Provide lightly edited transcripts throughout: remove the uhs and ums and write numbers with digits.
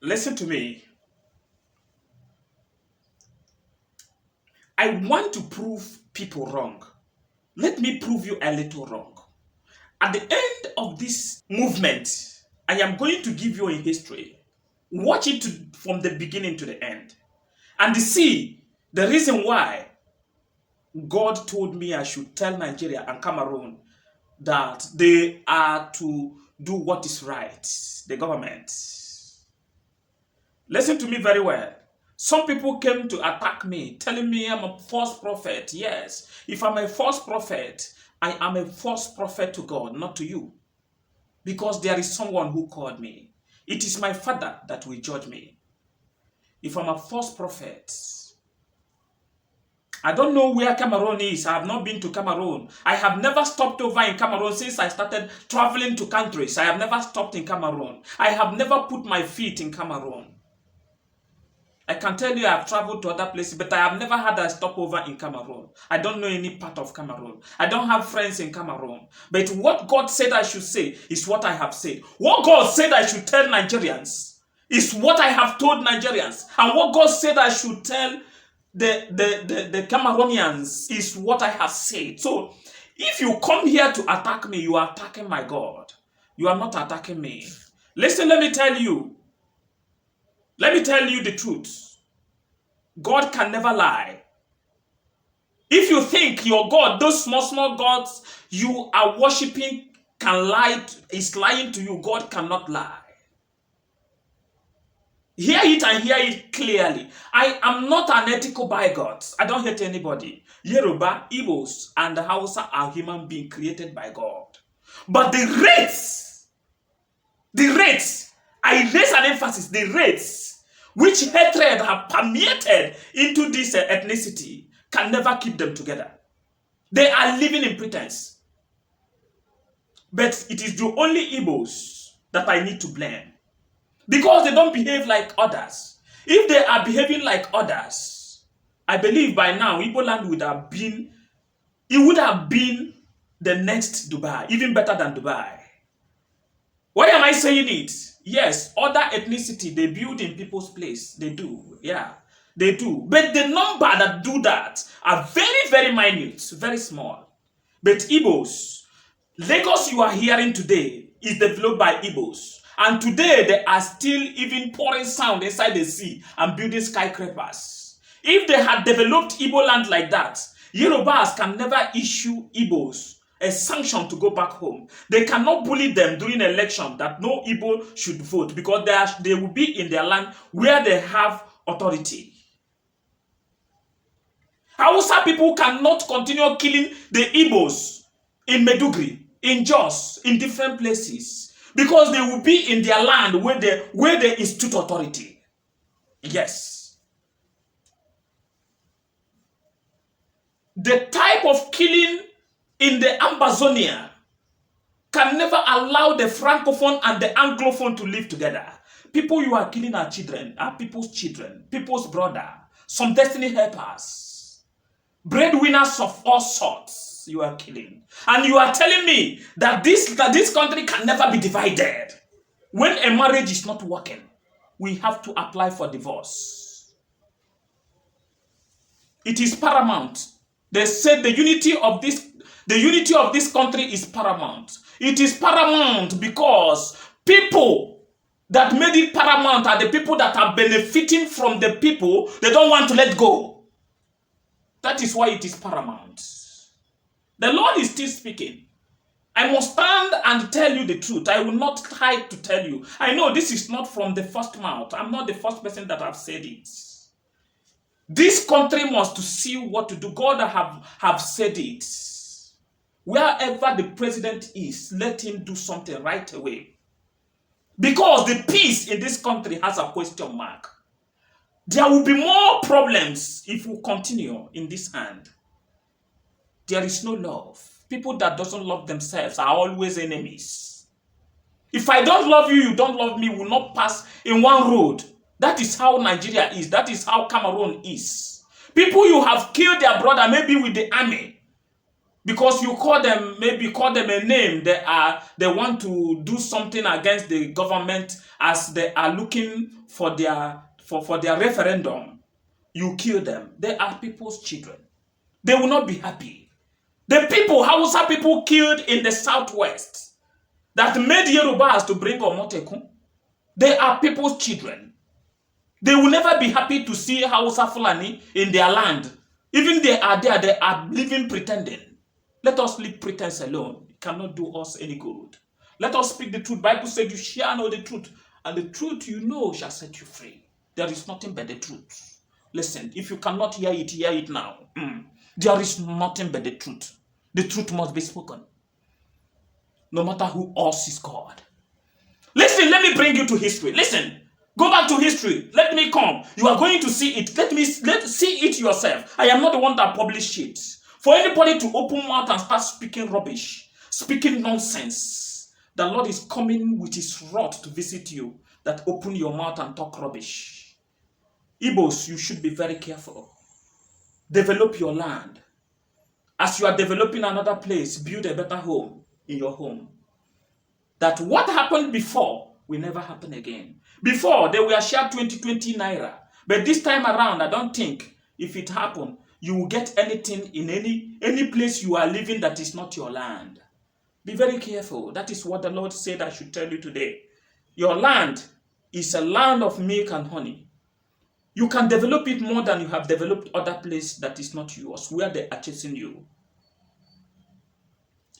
Listen to me. I want to prove people wrong. Let me prove you a little wrong. At the end of this movement, I am going to give you a history. Watch it from the beginning to the end. And see the reason why God told me I should tell Nigeria and Cameroon that they are to do what is right, the government. Listen to me very well. Some people came to attack me, telling me I'm a false prophet. Yes, if I'm a false prophet, I am a false prophet to God, not to you. Because there is someone who called me. It is my Father that will judge me. If I'm a false prophet, I don't know where Cameroon is. I have not been to Cameroon. I have never stopped over in Cameroon since I started traveling to countries. I have never stopped in Cameroon. I have never put my feet in Cameroon. I can tell you I have traveled to other places, but I have never had a stopover in Cameroon. I don't know any part of Cameroon. I don't have friends in Cameroon. But what God said I should say is what I have said. What God said I should tell Nigerians is what I have told Nigerians. And what God said I should tell the Cameroonians is what I have said. So if you come here to attack me, you are attacking my God. You are not attacking me. Listen, let me tell you. Let me tell you the truth. God can never lie. If you think your God, those small gods you are worshiping is lying to you, God cannot lie. Hear it and hear it clearly. I am not an ethical bigot. I don't hate anybody. Yoruba, Igbos, and Hausa are human beings created by God. But the rates, I raise an emphasis, the rates which hatred have permeated into this ethnicity can never keep them together. They are living in pretense. But it is the only Igbos that I need to blame. Because they don't behave like others. If they are behaving like others, I believe by now Igbo land would have been the next Dubai, even better than Dubai. Why am I saying it? Yes, other ethnicity, they build in people's place. They do, yeah, they do. But the number that do that are very, very minute, very small. But Igbos, Lagos you are hearing today is developed by Igbos. And today they are still even pouring sound inside the sea and building skyscrapers. If they had developed Igbo land like that, Yorubas can never issue Igbos a sanction to go back home. They cannot bully them during election that no Igbo should vote because they will be in their land where they have authority. Hausa people cannot continue killing the Igbos in Medugri, in Jos, in different places because they will be in their land where they institute authority. Yes. The type of killing in the Ambazonia can never allow the Francophone and the Anglophone to live together. People you are killing are people's children, people's brother, some destiny helpers, breadwinners of all sorts you are killing. And you are telling me that this country can never be divided. When a marriage is not working, we have to apply for divorce. It is paramount. They said the unity of this country is paramount. It is paramount because people that made it paramount are the people that are benefiting from the people they don't want to let go. That is why it is paramount. The Lord is still speaking. I must stand and tell you the truth. I will not try to tell you. I know this is not from the first mouth. I'm not the first person that have said it. This country must see what to do. God have said it. Wherever the president is, let him do something right away. Because the peace in this country has a question mark. There will be more problems if we continue in this hand. There is no love. People that doesn't love themselves are always enemies. If I don't love you, you don't love me, we will not pass in one road. That is how Nigeria is. That is how Cameroon is. People you have killed their brother, maybe with the army. Because you call them, maybe call them a name, they want to do something against the government as they are looking for their referendum. You kill them. They are people's children. They will not be happy. The people, Hausa people killed in the southwest that made Yorubas to bring Omotekun, they are people's children. They will never be happy to see Hausa Fulani in their land. Even they are there, they are living pretending. Let us leave pretense alone. It cannot do us any good. Let us speak the truth. Bible said you shall know the truth, and the truth you know shall set you free. There is nothing but the truth. Listen, if you cannot hear it now. There is nothing but the truth. The truth must be spoken. No matter who else is God. Listen, let me bring you to history. Listen, go back to history. Let me come. You are going to see it. Let's see it yourself. I am not the one that published it. For anybody to open mouth and start speaking rubbish, speaking nonsense, the Lord is coming with his rod to visit you, that open your mouth and talk rubbish. Igbos, you should be very careful. Develop your land. As you are developing another place, build a better home in your home. That what happened before will never happen again. Before, they were shared 20 naira. But this time around, I don't think if it happened, you will get anything in any place you are living that is not your land. Be very careful. That is what the Lord said I should tell you today. Your land is a land of milk and honey. You can develop it more than you have developed other place that is not yours, where they are chasing you.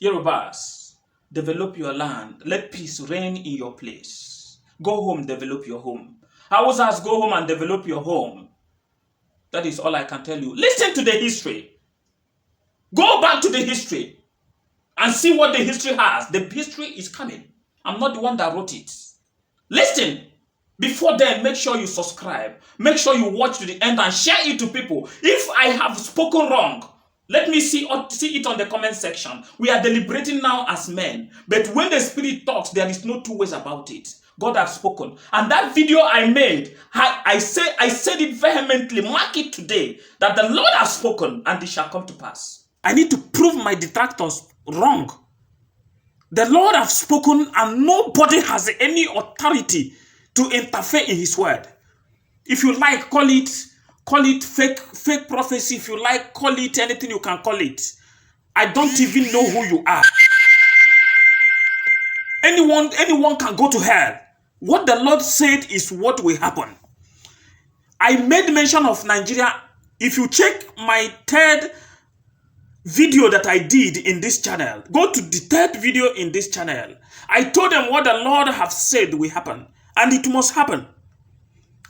Yorubas, develop your land. Let peace reign in your place. Go home, develop your home. Hausas, go home and develop your home. That is all I can tell you. Listen to the history. Go back to the history and see what the history has. The history is coming. I'm not the one that wrote it. Listen. Before then, make sure you subscribe. Make sure you watch to the end and share it to people. If I have spoken wrong, let me see it on the comment section. We are deliberating now as men. But when the Spirit talks, there is no two ways about it. God has spoken. And that video I made, I said it vehemently, mark it today, that the Lord has spoken and it shall come to pass. I need to prove my detractors wrong. The Lord has spoken and nobody has any authority to interfere in his word. If you like, call it fake prophecy. If you like, call it anything you can call it. I don't even know who you are. Anyone can go to hell. What the Lord said is what will happen. I made mention of Nigeria. If you check my third video that I did in this channel, go to the third video in this channel. I told them what the Lord have said will happen. And it must happen.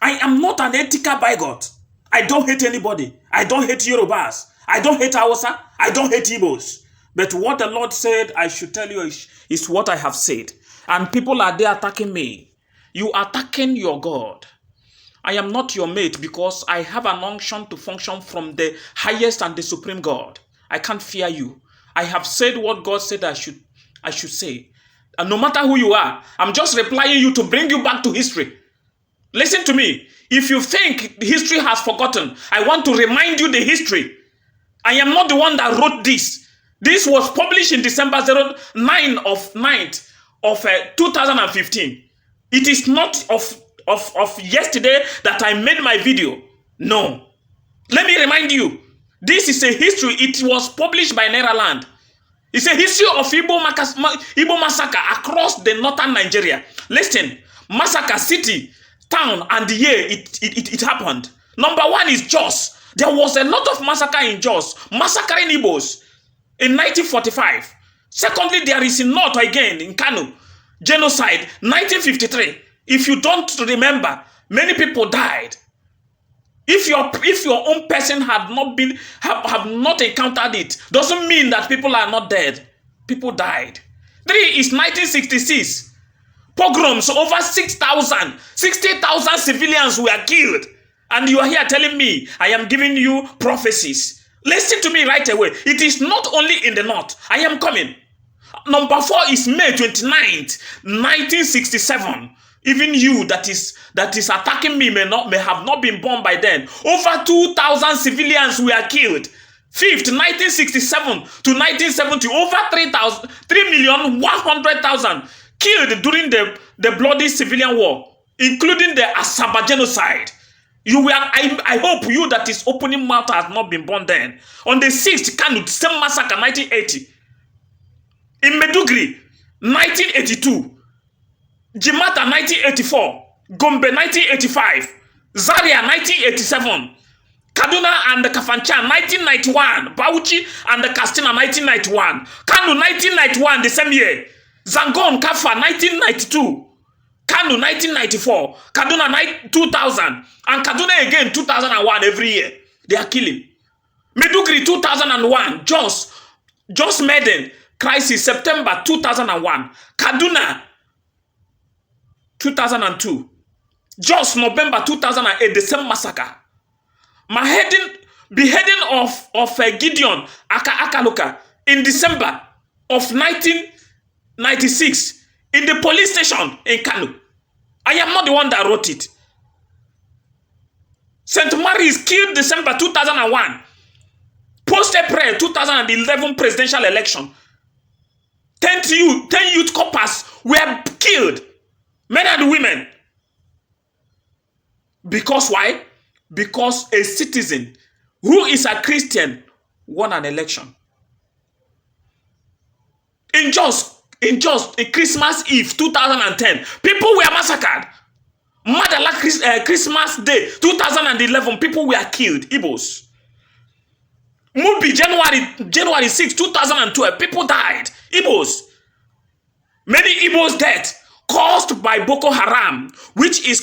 I am not an ethical bigot. I don't hate anybody. I don't hate Yorubas. I don't hate Hausa. I don't hate Igbos. But what the Lord said, I should tell you, is what I have said. And people are there attacking me. You are attacking your God. I am not your mate because I have an unction to function from the highest and the supreme God. I can't fear you. I have said what God said I should say. And no matter who you are, I'm just replying you to bring you back to history. Listen to me. If you think history has forgotten, I want to remind you the history. I am not the one that wrote this. This was published in December 9th of 2015. It is not of yesterday that I made my video. No. Let me remind you. This is a history. It was published by Neraland. It's a history of Igbo massacre across the northern Nigeria. Listen, massacre, city, town, and the year it happened. Number one is Jos. There was a lot of massacre in Jos, massacring Igbos in 1945. Secondly, there is in North again, in Kano, genocide, 1953. If you don't remember, many people died. If your own person have not encountered it, doesn't mean that people are not dead. People died. 3 is 1966. Pogroms, over 60,000 civilians were killed. And you are here telling me I am giving you prophecies. Listen to me right away. It is not only in the north. I am coming. Number 4 is May 29th, 1967. Even you that is attacking me may have not been born by then. Over 2,000 civilians were killed. 5th, 1967 to 1970, over 3,100,000 killed during the bloody civilian war, including the Asaba genocide. I hope you that is opening mouth has not been born then. On the 6th, Kanu, same massacre, 1980. In Medugri, 1982. Jimata, 1984. Gombe, 1985. Zaria, 1987. Kaduna and the Kafanchan, 1991. Bauchi and the Katsina, 1991. Kanu, 1991, the same year. Zangon, Kafa, 1992. Kanu, 1994. Kaduna, 2000. And Kaduna again, 2001 every year. They are killing. Medugri, 2001. Jos Maiden crisis, September 2001. Kaduna, 2002. Jos, November 2008, the same massacre. Beheading of Gideon Akaluka in December of 1996 in the police station in Kanu. I am not the one that wrote it. St. Mary's killed December 2001. Post-April 2011 presidential election. 10 youth coppers were killed. Men and women. Because why? Because a citizen who is a Christian won an election. In Christmas Eve 2010, people were massacred. Madala Christmas Day 2011, people were killed. Igbos. Mubi January 6, 2012, people died. Igbos. Many Igbos deaths caused by Boko Haram, which has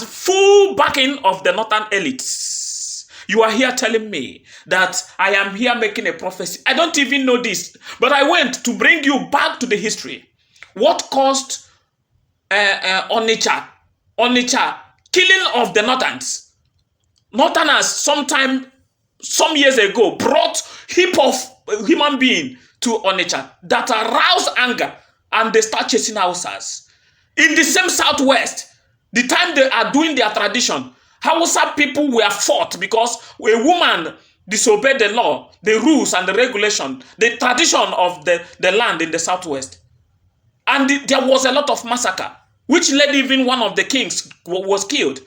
full backing of the northern elites. You are here telling me that I am here making a prophecy. I don't even know this, but I went to bring you back to the history. What caused Onitsha killing of the Northerns? Northerners some years ago brought heap of human being to Onitsha that aroused anger, and they start chasing Hausas. In the same southwest, the time they are doing their tradition, Hausa people were fought because a woman disobeyed the law, the rules and the regulation, the tradition of the land in the southwest. And there was a lot of massacre, which led even one of the kings was killed.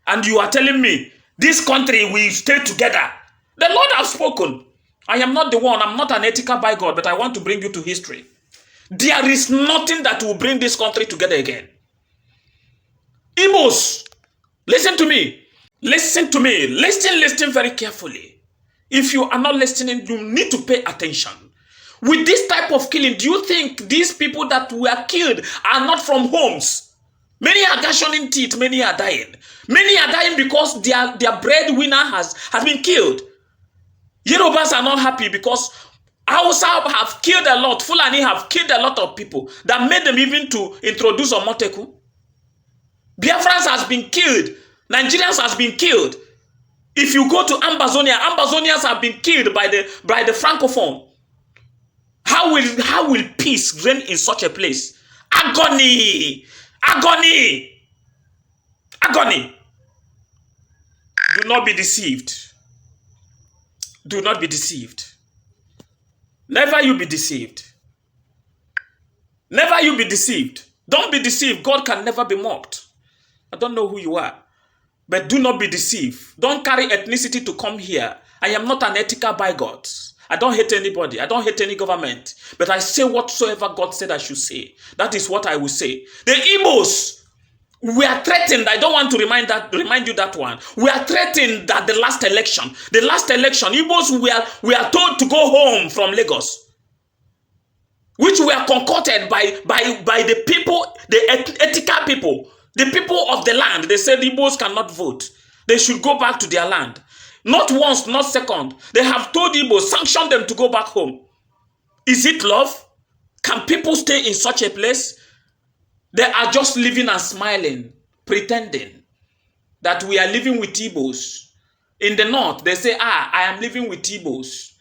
And you are telling me, this country will stay together. The Lord has spoken. I am not the one, I'm not an ethical by God, but I want to bring you to history. There is nothing that will bring this country together again. Igbos, listen to me. Listen to me. Listen very carefully. If you are not listening, you need to pay attention. With this type of killing, do you think these people that were killed are not from homes? Many are gashing teeth, many are dying. Many are dying because their breadwinner has been killed. Yorubas are not happy because Hausa have killed a lot. Fulani have killed a lot of people that made them even to introduce Omoteku. Biafrans has been killed. Nigerians has been killed. If you go to Ambazonia, Ambazonians have been killed by the Francophone. How will peace reign in such a place? Agony. Agony. Agony. Do not be deceived. Do not be deceived. Never you be deceived. Never you be deceived. Don't be deceived. God can never be mocked. I don't know who you are, but do not be deceived. Don't carry ethnicity to come here. I am not an ethical by God. I don't hate anybody. I don't hate any government. But I say whatsoever God said I should say. That is what I will say. The Igbos, we are threatened. I don't want to remind you that one. We are threatened that the last election, Igbos we are told to go home from Lagos, which were concocted by the people, the ethical people, the people of the land. They said Igbos cannot vote. They should go back to their land. Not once, not second. They have told Igbos, sanction them to go back home. Is it love? Can people stay in such a place? They are just living and smiling, pretending that we are living with Igbos. In the north, they say, I am living with Igbos.